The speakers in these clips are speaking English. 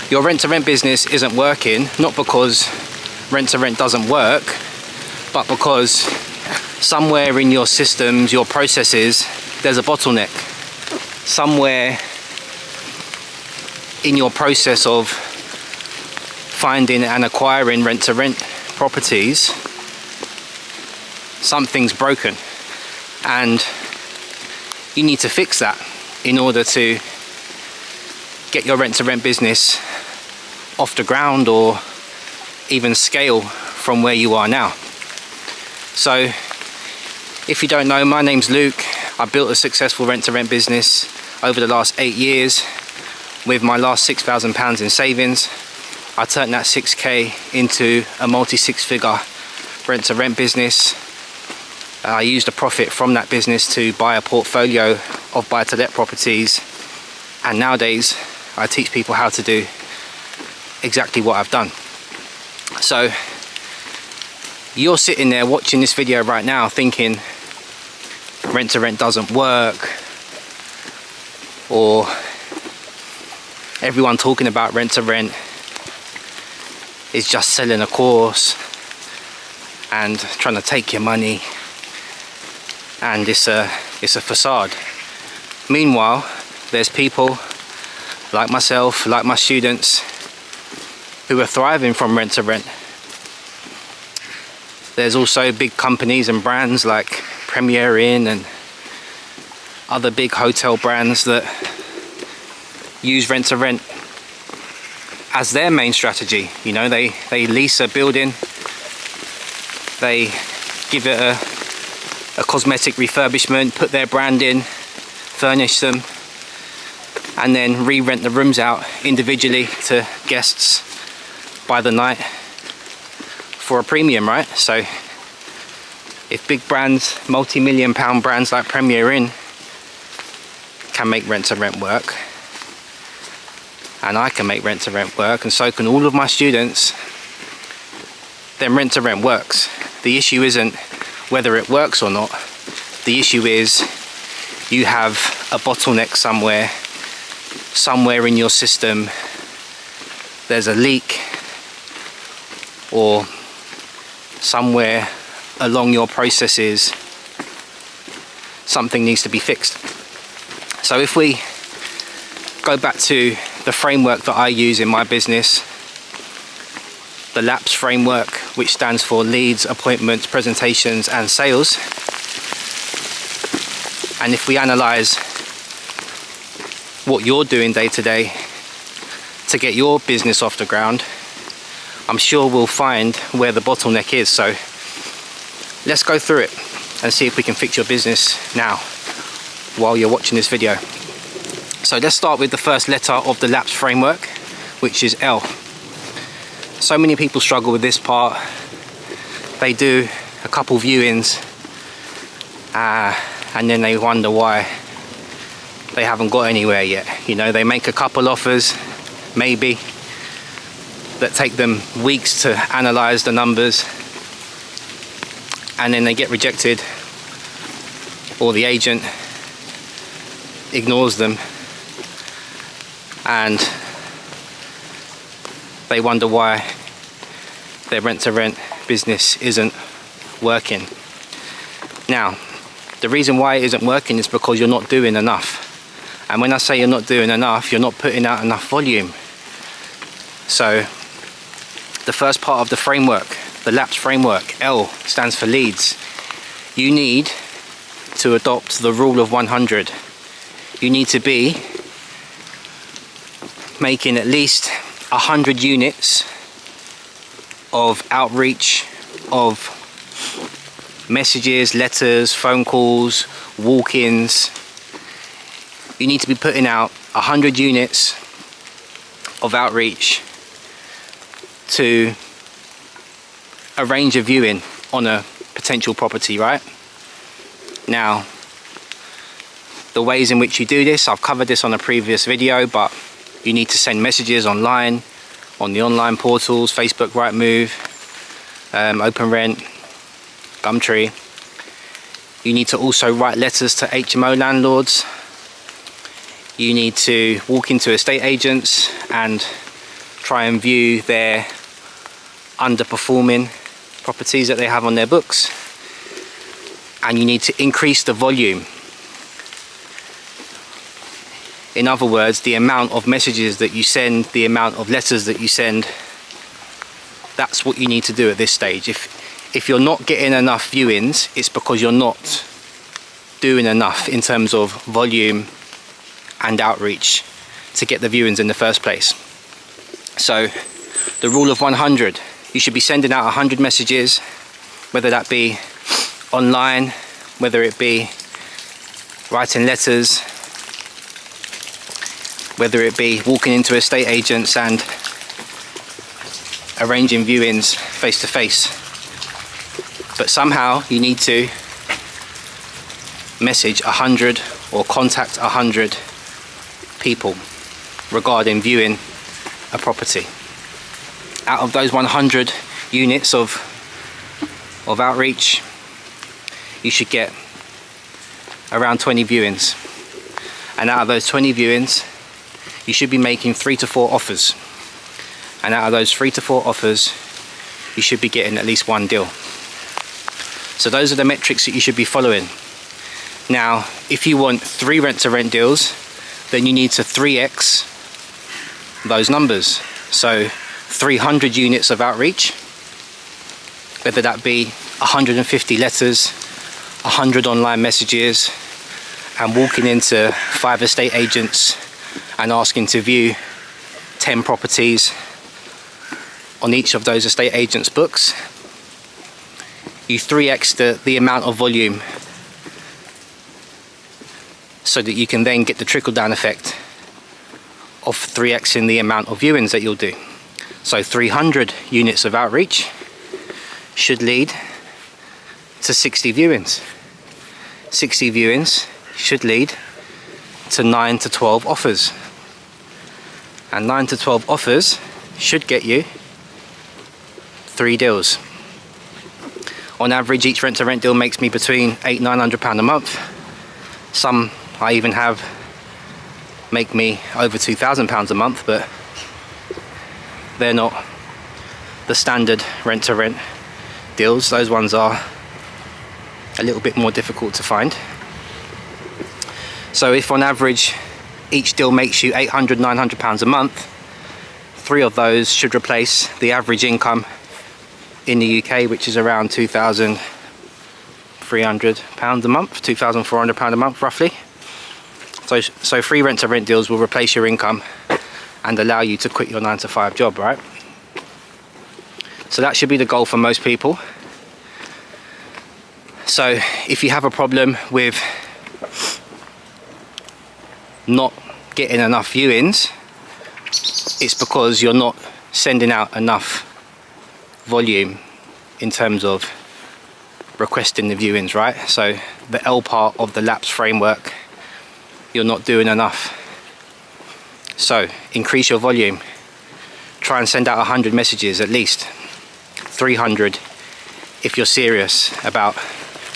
your rent-to-rent business isn't working, not because rent-to-rent doesn't work, but because somewhere in your systems, your processes, there's a bottleneck. Somewhere in your process of finding and acquiring rent-to-rent properties, something's broken, and you need to fix that in order to get your rent-to-rent business off the ground or even scale from where you are now. So if you don't know, my name's Luke. I built a successful rent-to-rent business over the last 8 years with my last £6,000 in savings. I turned that 6k into a multi-six-figure rent-to-rent business. I used the profit from that business to buy a portfolio of buy-to-let properties, and nowadays I teach people how to do exactly what I've done. So you're sitting there watching this video right now thinking rent-to-rent doesn't work, or everyone talking about rent-to-rent is just selling a course and trying to take your money, and it's a facade. Meanwhile, there's people like myself, like my students, who are thriving from rent-to-rent. There's also big companies and brands like Premier Inn and other big hotel brands that use rent-to-rent as their main strategy. You know, they lease a building, they give it a cosmetic refurbishment, put their brand in, furnish them, and then re-rent the rooms out individually to guests by the night for a premium, right? So if big brands, multi-million pound brands like Premier Inn can make rent-to-rent work, and I can make rent-to-rent work, and so can all of my students, then rent-to-rent works. The issue isn't whether it works or not. The issue is you have a bottleneck somewhere in your system. There's a leak, or somewhere along your processes something needs to be fixed. So if we go back to the framework that I use in my business, the LAPS framework, which stands for leads, appointments, presentations and sales, and if we analyze what you're doing day to day to get your business off the ground, I'm sure we'll find where the bottleneck is. So let's go through it and see if we can fix your business now while you're watching this video. So let's start with the first letter of the LAPS framework, which is L. So many people struggle with this part. They do a couple viewings and then they wonder why they haven't got anywhere yet. You know, they make a couple offers, maybe, that take them weeks to analyze the numbers, and then they get rejected, or the agent ignores them, and they wonder why their rent-to-rent business isn't working. Now, the reason why it isn't working is because you're not doing enough. And when I say you're not doing enough, you're not putting out enough volume. So the first part of the framework, the LAPS framework, L stands for leads. You need to adopt the rule of 100. You need to be making at least 100 units of outreach, of messages, letters, phone calls, walk-ins. You need to be putting out 100 units of outreach to arrange a viewing on a potential property, right? Now, the ways in which you do this, I've covered this on a previous video, but you need to send messages online, on the online portals, Facebook, Rightmove, OpenRent, Gumtree. You need to also write letters to HMO landlords. You need to walk into estate agents and try and view their underperforming properties that they have on their books, and you need to increase the volume. In other words, the amount of messages that you send, the amount of letters that you send, that's what you need to do at this stage. If you're not getting enough viewings, it's because you're not doing enough in terms of volume and outreach to get the viewings in the first place. So the rule of 100, you should be sending out 100 messages, whether that be online, whether it be writing letters, whether it be walking into estate agents and arranging viewings face to face. But somehow you need to message 100 or contact 100 people regarding viewing a property. Out of those 100 units of outreach, you should get around 20 viewings. And out of those 20 viewings, you should be making 3 to 4 offers. And out of those 3 to 4 offers, you should be getting at least one deal. So those are the metrics that you should be following. Now, if you want 3 rent-to-rent deals, then you need to 3x those numbers. So 300 units of outreach, whether that be 150 letters, 100 online messages, and walking into 5 estate agents and asking to view 10 properties on each of those estate agents' books. You 3x the amount of volume, so that you can then get the trickle-down effect of 3xing the amount of viewings that you'll do. So 300 units of outreach should lead to 60 viewings. 60 viewings should lead to 9 to 12 offers. And 9 to 12 offers should get you 3 deals. On average, each rent-to-rent deal makes me between £800–900 a month. Some I even have make me over £2,000 a month, but they're not the standard rent-to-rent deals. Those ones are a little bit more difficult to find. So if on average each deal makes you £800–900 a month, 3 of those should replace the average income in the UK, which is around £2,300 a month, £2,400 a month roughly. So 3 rent-to-rent deals will replace your income and allow you to quit your 9-to-5 job, right? So that should be the goal for most people. So if you have a problem with not getting enough viewings, it's because you're not sending out enough volume in terms of requesting the viewings, right? So the L part of the LAPS framework, you're not doing enough. So increase your volume. Try and send out 100 messages, at least 300 if you're serious about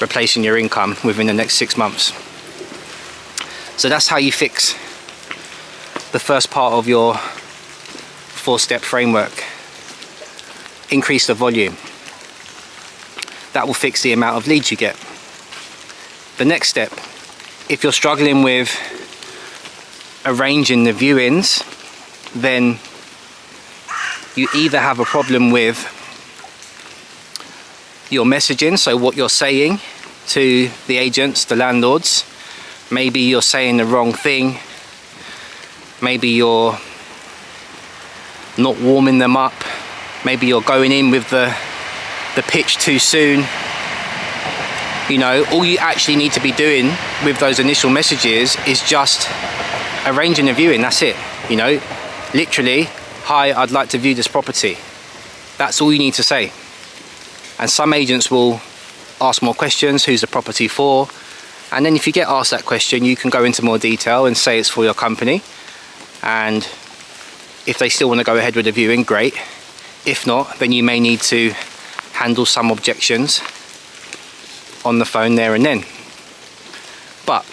replacing your income within the next 6 months. So that's how you fix the first part of your 4-step framework. Increase the volume. That will fix the amount of leads you get. The next step, if you're struggling with arranging the viewings, then you either have a problem with your messaging, so what you're saying to the agents, the landlords. Maybe you're saying the wrong thing. Maybe you're not warming them up. Maybe you're going in with the pitch too soon. You know, all you actually need to be doing with those initial messages is just arranging a viewing. That's it. You know, literally, hi, I'd like to view this property. That's all you need to say. And some agents will ask more questions. Who's the property for? And then if you get asked that question, you can go into more detail and say it's for your company. And if they still want to go ahead with the viewing, great. If not, then you may need to handle some objections on the phone there and then. But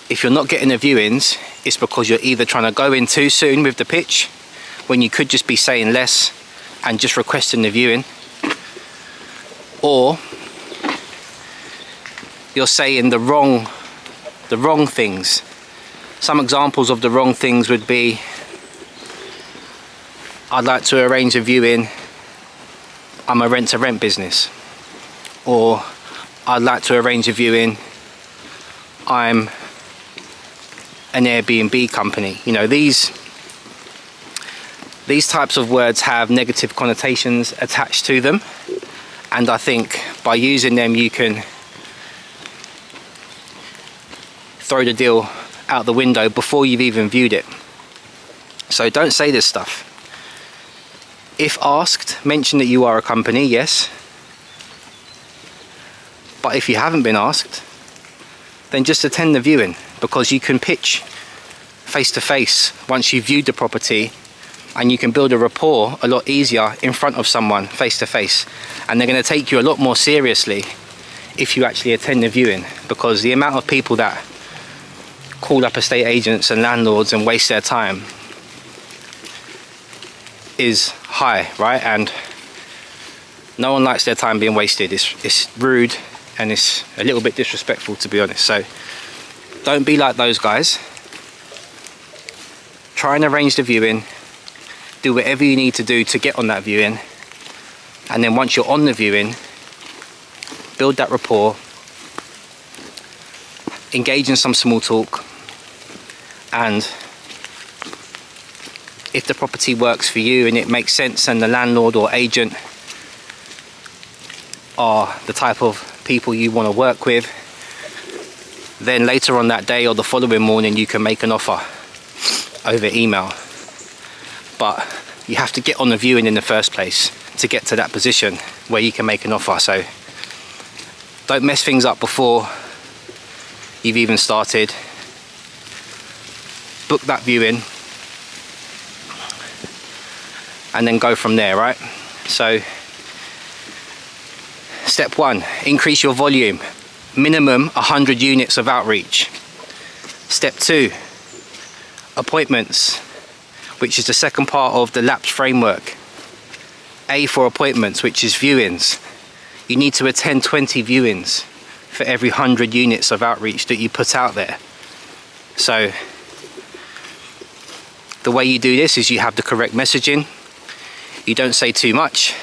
if you're not getting the viewings, it's because you're either trying to go in too soon with the pitch, when you could just be saying less and just requesting the viewing, or you're saying the wrong things. Some examples of the wrong things would be, I'd like to arrange a viewing, I'm a rent-to-rent business. Or I'd like to arrange a viewing, I'm an Airbnb company. You know, these types of words have negative connotations attached to them, and I think by using them you can throw the deal out the window before you've even viewed it. So don't say this stuff. If asked, mention that you are a company, yes. But if you haven't been asked, then just attend the viewing, because you can pitch face to face once you've viewed the property, and you can build a rapport a lot easier in front of someone face to face, and they're going to take you a lot more seriously if you actually attend the viewing, because the amount of people that call up estate agents and landlords and waste their time is high, right? And no one likes their time being wasted. It's rude and it's a little bit disrespectful, to be honest. So don't be like those guys. Try and arrange the viewing, do whatever you need to do to get on that viewing, and then once you're on the viewing, build that rapport, engage in some small talk, and if the property works for you and it makes sense and the landlord or agent are the type of people you want to work with, then later on that day or the following morning you can make an offer over email. But you have to get on the viewing in the first place to get to that position where you can make an offer. So don't mess things up before you've even started. Book that viewing and then go from there, right? So step 1, increase your volume, minimum 100 units of outreach. Step 2, appointments, which is the second part of the LAPS framework. A for appointments, which is viewings. You need to attend 20 viewings for every 100 units of outreach that you put out there. So the way you do this is you have the correct messaging. You don't say too much.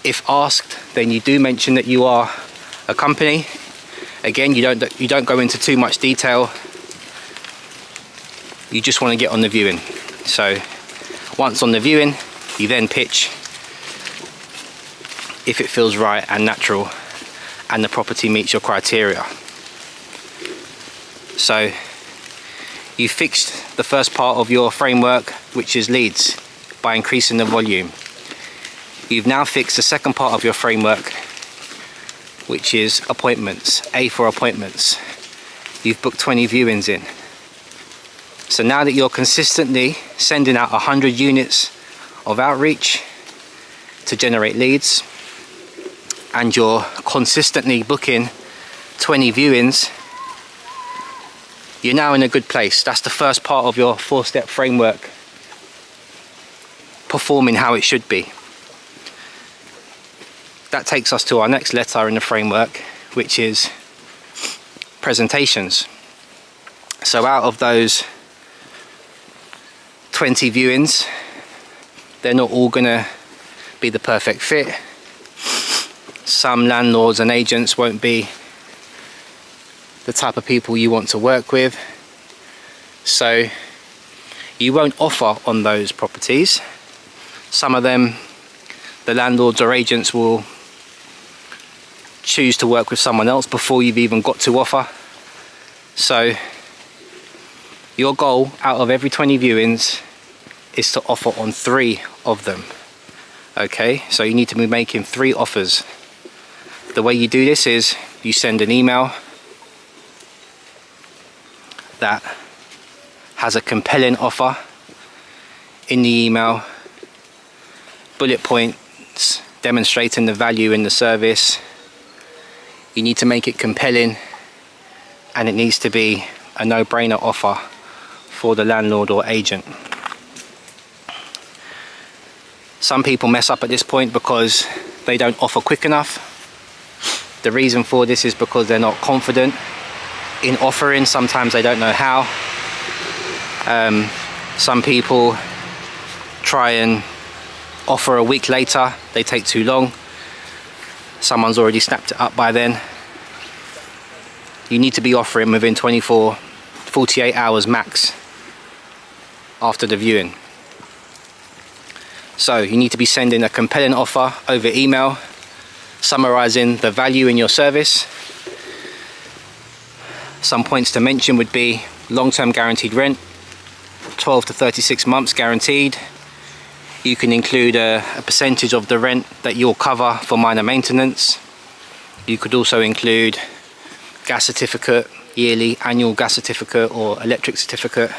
If asked, then you do mention that you are a company. Again, you don't go into too much detail. You just want to get on the viewing. So once on the viewing, you then pitch if it feels right and natural and the property meets your criteria. So you fixed the first part of your framework, which is leads, by increasing the volume. You've now fixed the second part of your framework, which is appointments. A for appointments. You've booked 20 viewings in. So now that you're consistently sending out 100 units of outreach to generate leads, and you're consistently booking 20 viewings, you're now in a good place. That's the first part of your 4-step framework performing how it should be. That takes us to our next letter in the framework, which is presentations. So out of those 20 viewings, they're not all gonna be the perfect fit. Some landlords and agents won't be the type of people you want to work with, so you won't offer on those properties. Some of them, the landlords or agents will choose to work with someone else before you've even got to offer. So your goal out of every 20 viewings is to offer on 3 of them. Okay, so you need to be making 3 offers. The way you do this is you send an email that has a compelling offer in the email, bullet points demonstrating the value in the service. You need to make it compelling, and it needs to be a no-brainer offer for the landlord or agent. Some people mess up at this point because they don't offer quick enough. The reason for this is because they're not confident in offering. Sometimes they don't know how. Some people try and offer a week later, they take too long. Someone's already snapped it up by then. You need to be offering within 48 hours max after the viewing. So you need to be sending a compelling offer over email, summarizing the value in your service. Some points to mention would be long-term guaranteed rent, 12 to 36 months guaranteed. You can include a percentage of the rent that you'll cover for minor maintenance. You could also include gas certificate, yearly, annual gas certificate or electric certificate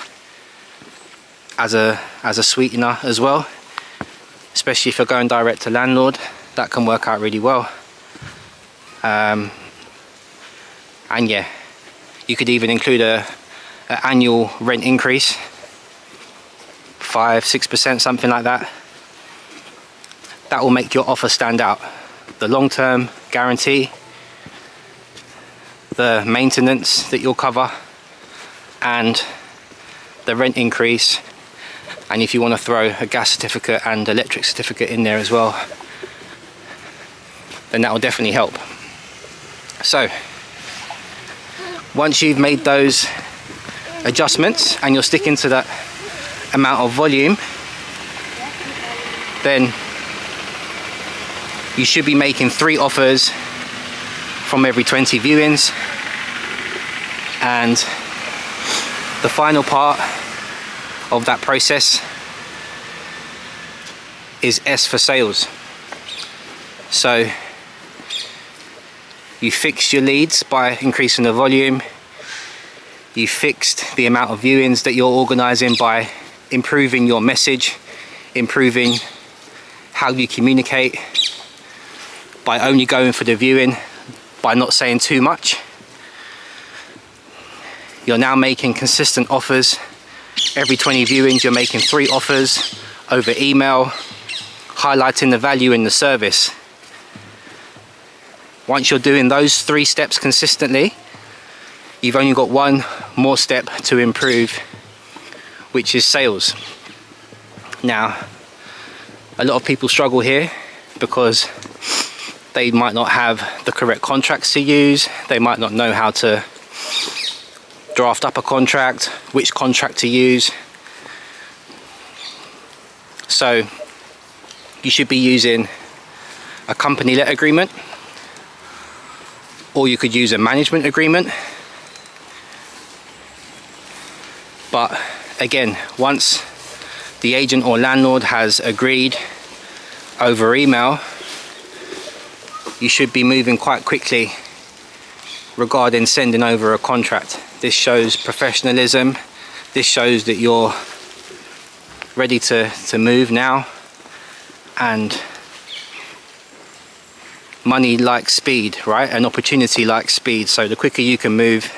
as a sweetener as well. Especially if you're going direct to landlord, that can work out really well. And yeah, you could even include a annual rent increase, 5-6%, something like that. That will make your offer stand out. The long-term guarantee, the maintenance that you'll cover, and the rent increase. And if you want to throw a gas certificate and electric certificate in there as well, then that will definitely help. So once you've made those adjustments and you're sticking to that amount of volume, then you should be making 3 offers from every 20 viewings. And the final part of that process is S for sales. So you fixed your leads by increasing the volume. You fixed the amount of viewings that you're organizing by improving your message, improving how you communicate, by only going for the viewing, by not saying too much. You're now making consistent offers. Every 20 viewings, you're making 3 offers over email, highlighting the value in the service. Once you're doing those 3 steps consistently, you've only got one more step to improve, which is sales. Now, a lot of people struggle here because they might not have the correct contracts to use. They might not know how to draft up a contract, which contract to use. So you should be using a company let agreement, or you could use a management agreement. But again, once the agent or landlord has agreed over email, you should be moving quite quickly regarding sending over a contract. This shows professionalism. This shows that you're ready to move now. And money likes speed, right? An opportunity likes speed. So the quicker you can move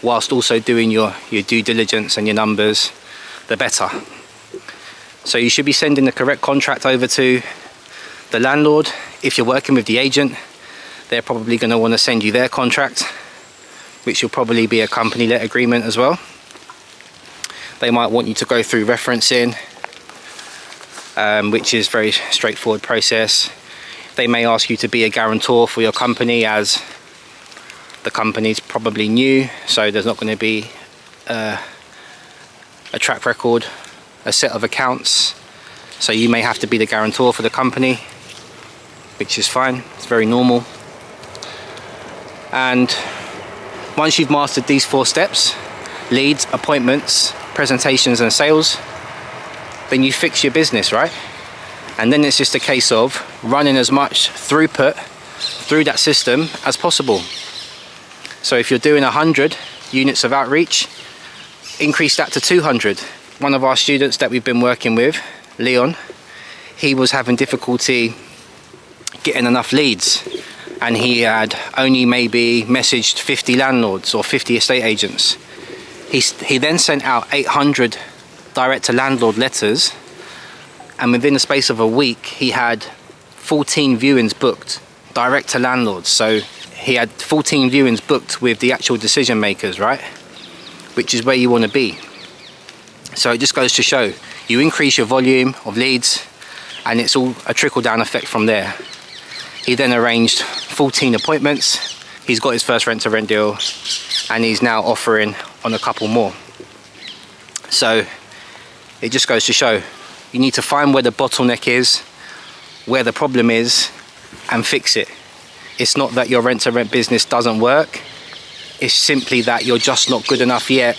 whilst also doing your due diligence and your numbers, the better. So you should be sending the correct contract over to the landlord. If you're working with the agent, they're probably going to want to send you their contract, which will probably be a company let agreement as well. They might want you to go through referencing, which is very straightforward process. They may ask you to be a guarantor for your company, as the company's probably new, so there's not going to be a track record, a set of accounts. So you may have to be the guarantor for the company, which is fine. It's very normal. And once you've mastered these 4 steps, leads, appointments, presentations and sales, then you fix your business, right? And then it's just a case of running as much throughput through that system as possible. So if you're doing 100 units of outreach, increase that to 200. One of our students that we've been working with, Leon, he was having difficulty getting enough leads, and he had only maybe messaged 50 landlords or 50 estate agents. He then sent out 800 direct to landlord letters and within the space of a week he had 14 viewings booked direct to landlords. So he had 14 viewings booked with the actual decision makers, right? Which is where you want to be. So it just goes to show, you increase your volume of leads and it's all a trickle down effect from there. He then arranged 14 appointments. He's got his first rent to rent deal and he's now offering on a couple more. So it just goes to show, you need to find where the bottleneck is, where the problem is, and fix it. It's not that your rent to rent business doesn't work, it's simply that you're just not good enough yet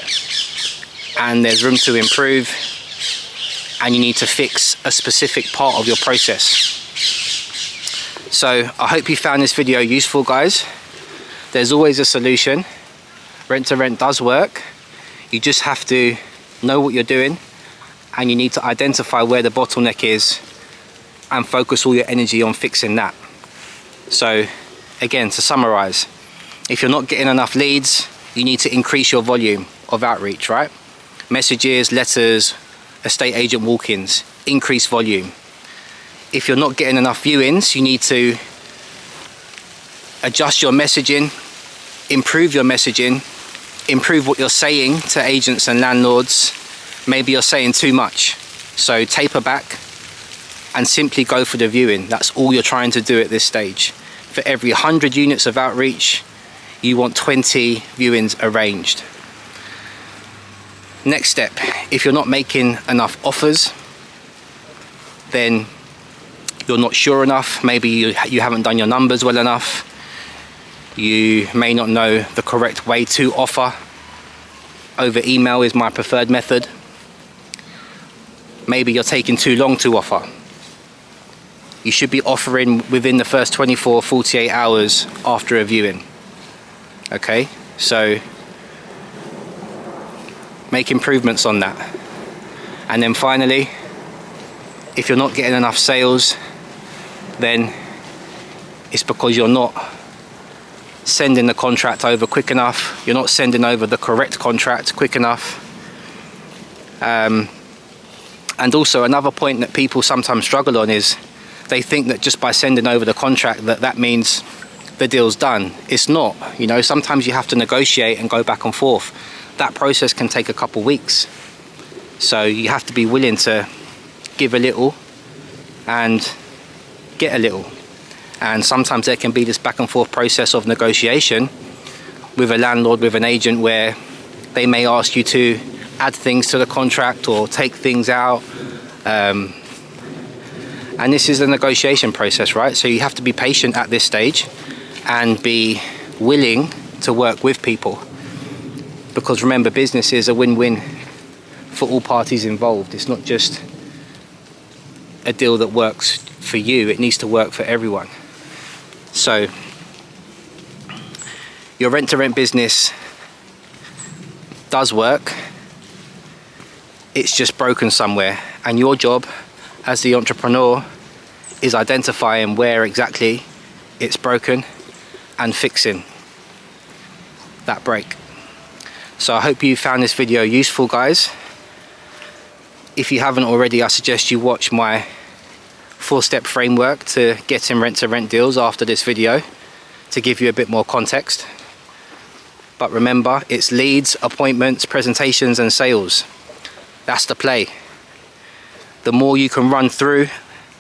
and there's room to improve, and you need to fix a specific part of your process. So I hope you found this video useful, guys. There's always a solution. Rent to rent does work. You just have to know what you're doing, and you need to identify where the bottleneck is and focus all your energy on fixing that. So again, to summarize, if you're not getting enough leads, you need to increase your volume of outreach, right? Messages, letters, estate agent walk-ins, increase volume. If you're not getting enough viewings, you need to adjust your messaging, improve your messaging, improve what you're saying to agents and landlords. Maybe you're saying too much, so taper back and simply go for the viewing. That's all you're trying to do at this stage. For every 100 units of outreach, you want 20 viewings arranged. Next step, if you're not making enough offers, then you're not sure enough. Maybe you haven't done your numbers well enough. You may not know the correct way to offer. Over email is my preferred method. Maybe you're taking too long to offer. You should be offering within the first 24, 48 hours after a viewing. Okay, so make improvements on that. And then finally, if you're not getting enough sales, then it's because you're not sending the contract over quick enough. You're not sending over the correct contract quick enough. And also another point that people sometimes struggle on is they think that just by sending over the contract that means the deal's done. It's not. You know, sometimes you have to negotiate and go back and forth. That process can take a couple weeks. So you have to be willing to give a little and get a little. And sometimes there can be this back and forth process of negotiation with a landlord, with an agent, where they may ask you to add things to the contract or take things out. And this is a negotiation process, right? So you have to be patient at this stage and be willing to work with people. Because remember, business is a win-win for all parties involved. It's not just a deal that works for you, it needs to work for everyone. So your rent-to-rent business does work, it's just broken somewhere, and your job as the entrepreneur is identifying where exactly it's broken and fixing that break. So I hope you found this video useful, guys. If you haven't already, I suggest you watch my 4-step framework to getting rent-to-rent deals after this video, to give you a bit more context. But remember, it's leads, appointments, presentations and sales. That's the play. The more you can run through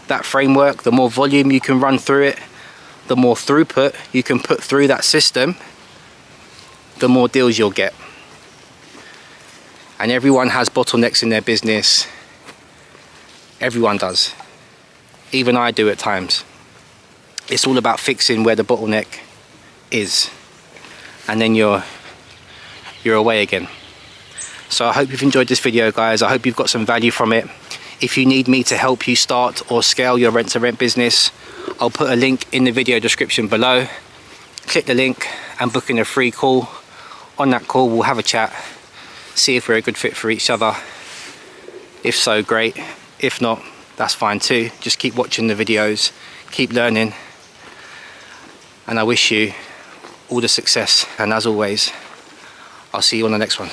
that framework, the more volume you can run through it, the more throughput you can put through that system, the more deals you'll get. And everyone has bottlenecks in their business. Everyone does. Even I do at times. It's all about fixing where the bottleneck is, and then you're away again. So I hope you've enjoyed this video, guys. I hope you've got some value from it. If you need me to help you start or scale your rent-to-rent business, I'll put a link in the video description below. Click the link and book in a free call. On that call, we'll have a chat, see if we're a good fit for each other. If so, great. If not, that's fine too. Just keep watching the videos, keep learning, and I wish you all the success. And as always, I'll see you on the next one.